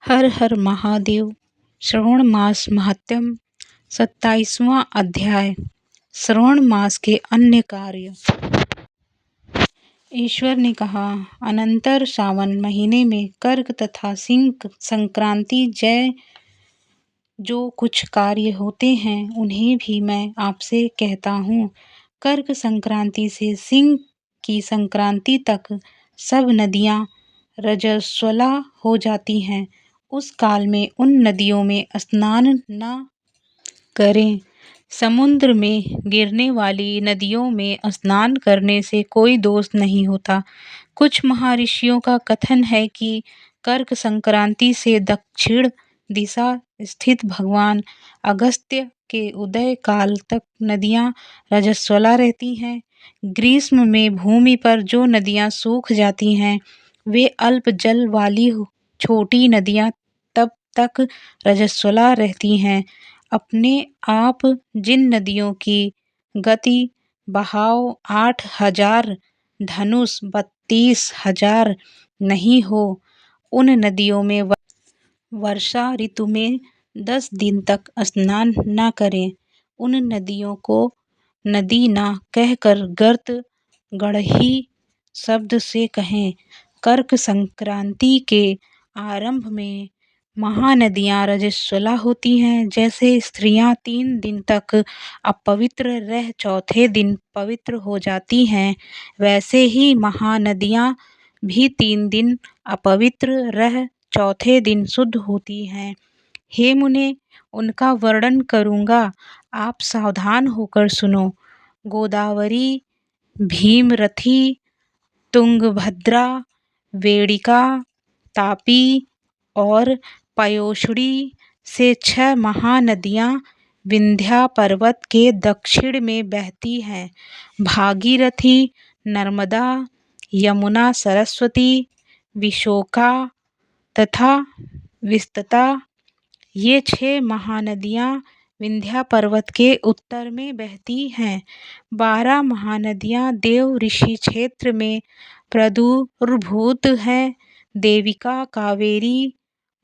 हर हर महादेव। श्रावण मास महात्म्य 27वां अध्याय। श्रावण मास के अन्य कार्य। ईश्वर ने कहा, अनंतर सावन महीने में कर्क तथा सिंह संक्रांति जय जो कुछ कार्य होते हैं उन्हें भी मैं आपसे कहता हूँ। कर्क संक्रांति से सिंह की संक्रांति तक सब नदियाँ रजस्वला हो जाती हैं। उस काल में उन नदियों में स्नान न करें। समुद्र में गिरने वाली नदियों में स्नान करने से कोई दोष नहीं होता। कुछ महर्षियों का कथन है कि कर्क संक्रांति से दक्षिण दिशा स्थित भगवान अगस्त्य के उदय काल तक नदियां रजस्वला रहती हैं। ग्रीष्म में भूमि पर जो नदियां सूख जाती हैं वे अल्प जल वाली छोटी नदियां तब तक रजस्वला रहती हैं। अपने आप जिन नदियों की गति बहाव 8,000 धनुष 32,000 नहीं हो, उन नदियों में वर्षा ऋतु में 10 दिन तक स्नान न करें। उन नदियों को नदी न कहकर गर्त गढ़ही शब्द से कहें। कर्क संक्रांति के आरंभ में महानदियां रजस्वला होती हैं। जैसे स्त्रियां 3 दिन तक अपवित्र रह चौथे दिन पवित्र हो जाती हैं, वैसे ही महानदियां भी 3 दिन अपवित्र रह चौथे दिन शुद्ध होती हैं। हे मुने, उनका वर्णन करूंगा, आप सावधान होकर सुनो। गोदावरी, भीमरथी, तुंगभद्रा, वेदिका, तापी और पयोष्णी से 6 महानदियां विंध्या पर्वत के दक्षिण में बहती हैं। भागीरथी, नर्मदा, यमुना, सरस्वती, विशोका तथा विस्तता, ये 6 महानदियां विंध्या पर्वत के उत्तर में बहती हैं। 12 महानदियां देव ऋषि क्षेत्र में प्रादुर्भूत हैं। देविका, कावेरी,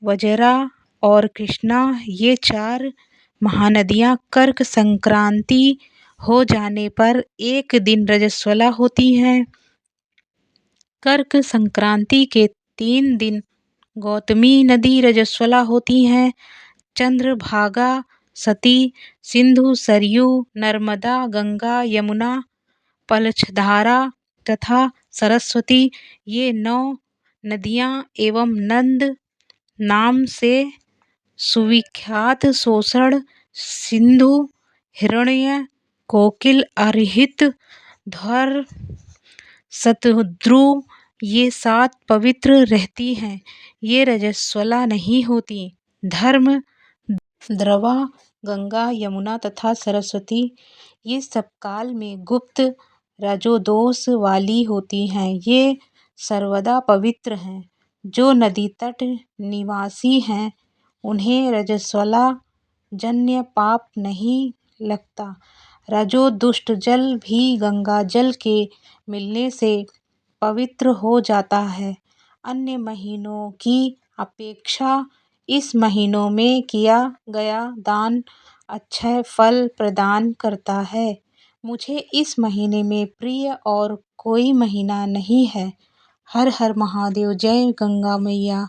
वजरा और कृष्णा, ये 4 महानदियां कर्क संक्रांति हो जाने पर एक दिन रजस्वला होती हैं। कर्क संक्रांति के 3 दिन गौतमी नदी रजस्वला होती हैं। चंद्रभागा, सती, सिंधु, सरयू, नर्मदा, गंगा, यमुना, पलछधारा तथा सरस्वती, ये 9 नदियां एवं नंद नाम से सुविख्यात सोषण, सिंधु, हिरण्य, कोकिल, अरहित, धर, शतद्रु, ये 7 पवित्र रहती हैं। ये रजस्वला नहीं होती। धर्म, द्रवा, गंगा, यमुना तथा सरस्वती, ये सब काल में गुप्त रजोदोष वाली होती हैं। ये सर्वदा पवित्र हैं। जो नदी तट निवासी हैं उन्हें रजस्वला जन्य पाप नहीं लगता। रजो दुष्ट जल भी गंगा जल के मिलने से पवित्र हो जाता है। अन्य महीनों की अपेक्षा इस महीनों में किया गया दान अक्षय फल प्रदान करता है। मुझे इस महीने में प्रिय और कोई महीना नहीं है। हर हर महादेव। जय गंगा मैया।